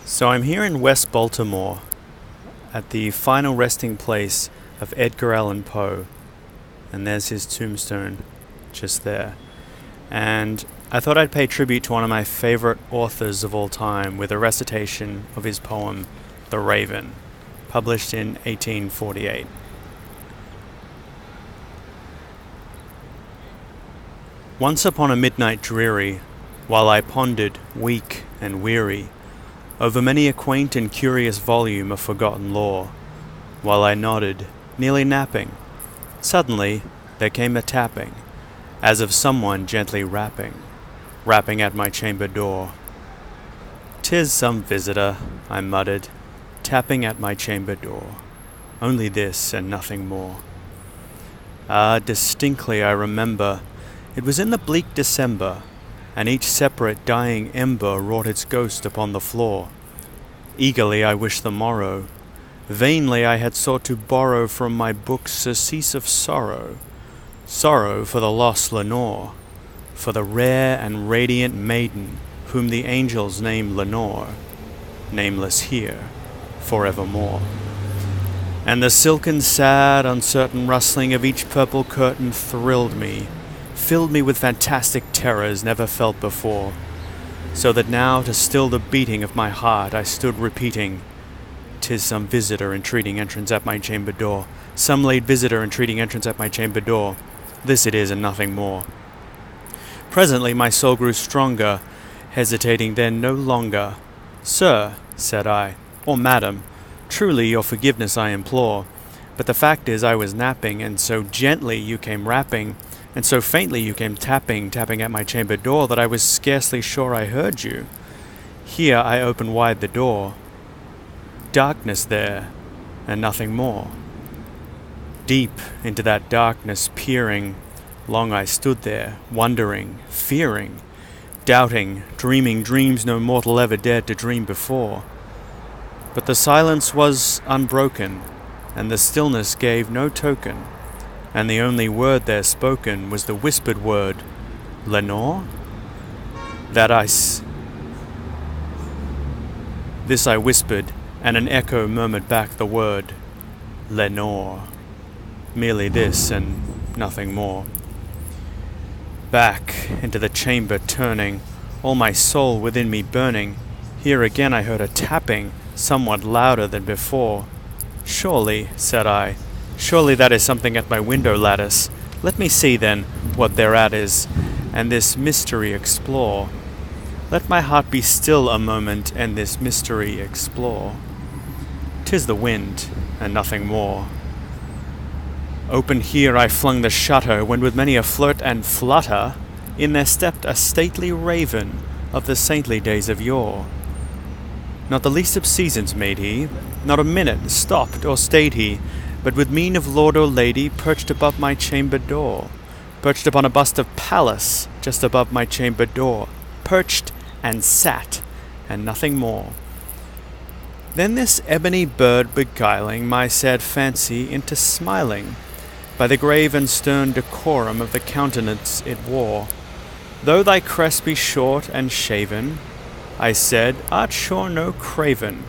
So I'm here in West Baltimore at the final resting place of Edgar Allan Poe, and there's his tombstone just there. And I thought I'd pay tribute to one of my favorite authors of all time with a recitation of his poem, The Raven, published in 1848. Once upon a midnight dreary, while I pondered, weak and weary, over many a quaint and curious volume of forgotten lore, while I nodded, nearly napping, suddenly there came a tapping, as of someone gently rapping at my chamber door. "'Tis some visitor," I muttered, tapping at my chamber door. Only this and nothing more. Distinctly I remember, it was in the bleak December, and each separate dying ember wrought its ghost upon the floor. Eagerly I wished the morrow. Vainly I had sought to borrow from my books surcease of sorrow. Sorrow for the lost Lenore, for the rare and radiant maiden whom the angels name Lenore, nameless here, forevermore. And the silken, sad, uncertain rustling of each purple curtain thrilled me, filled me with fantastic terrors never felt before, so that now to still the beating of my heart I stood repeating, "'Tis some visitor entreating entrance at my chamber door, some late visitor entreating entrance at my chamber door. This it is and nothing more." Presently my soul grew stronger, hesitating then no longer. "Sir," said I, "or madam, truly your forgiveness I implore, but the fact is I was napping, and so gently you came rapping, and so faintly you came tapping at my chamber door that I was scarcely sure I heard you. Here I opened wide the door. Darkness there, and nothing more. Deep into that darkness peering, long I stood there, wondering, fearing, doubting, dreaming dreams no mortal ever dared to dream before. But the silence was unbroken, and the stillness gave no token, and the only word there spoken was the whispered word, "Lenore?" This I whispered, and an echo murmured back the word, "Lenore." Merely this and nothing more. Back into the chamber turning, all my soul within me burning, here again I heard a tapping, somewhat louder than before. "Surely," said I, "surely that is something at my window lattice. Let me see, then, what thereat is, and this mystery explore. Let my heart be still a moment, and this mystery explore. 'Tis the wind, and nothing more." Open here I flung the shutter, when with many a flirt and flutter, in there stepped a stately raven of the saintly days of yore. Not the least obeisance made he, not a minute stopped or stayed he, but with mien of lord or lady perched above my chamber door, perched upon a bust of Pallas just above my chamber door, perched and sat, and nothing more. Then this ebony bird beguiling my sad fancy into smiling, by the grave and stern decorum of the countenance it wore. "Though thy crest be short and shaven," I said, "art sure no craven,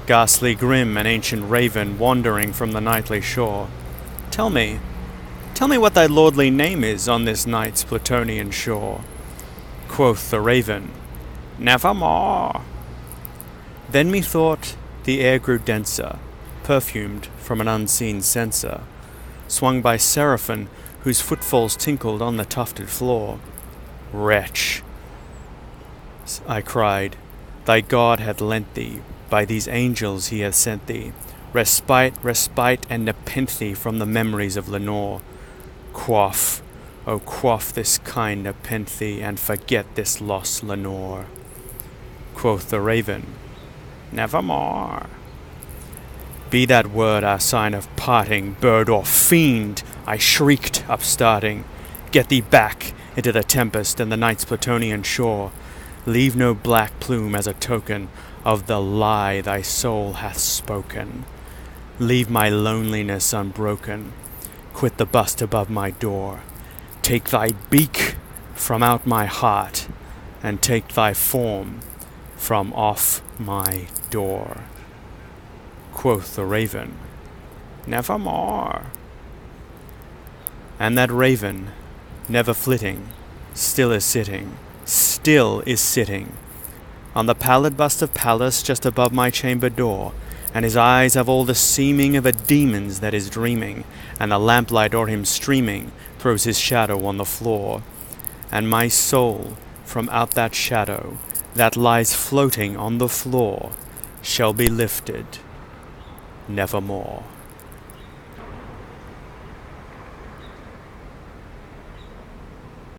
ghastly grim and ancient raven wandering from the nightly shore. Tell me what thy lordly name is on this night's Plutonian shore." Quoth the raven, "Nevermore." Then methought the air grew denser, perfumed from an unseen censer, swung by seraphim whose footfalls tinkled on the tufted floor. "Wretch," I cried, "thy God hath lent thee, by these angels he hath sent thee, respite, and nepenthe from the memories of Lenore. Quaff, oh quaff this kind nepenthe, and forget this lost Lenore." Quoth the raven, "Nevermore." "Be that word our sign of parting, bird or fiend," I shrieked, upstarting. "Get thee back into the tempest and the night's Plutonian shore. Leave no black plume as a token of the lie thy soul hath spoken. Leave my loneliness unbroken. Quit the bust above my door. Take thy beak from out my heart, and take thy form from off my door. Quoth the raven, nevermore. And that raven, never flitting, still is sitting on the pallid bust of Pallas just above my chamber door, and his eyes have all the seeming of a demon's that is dreaming, and the lamplight o'er him streaming throws his shadow on the floor. And my soul, from out that shadow that lies floating on the floor, shall be lifted nevermore.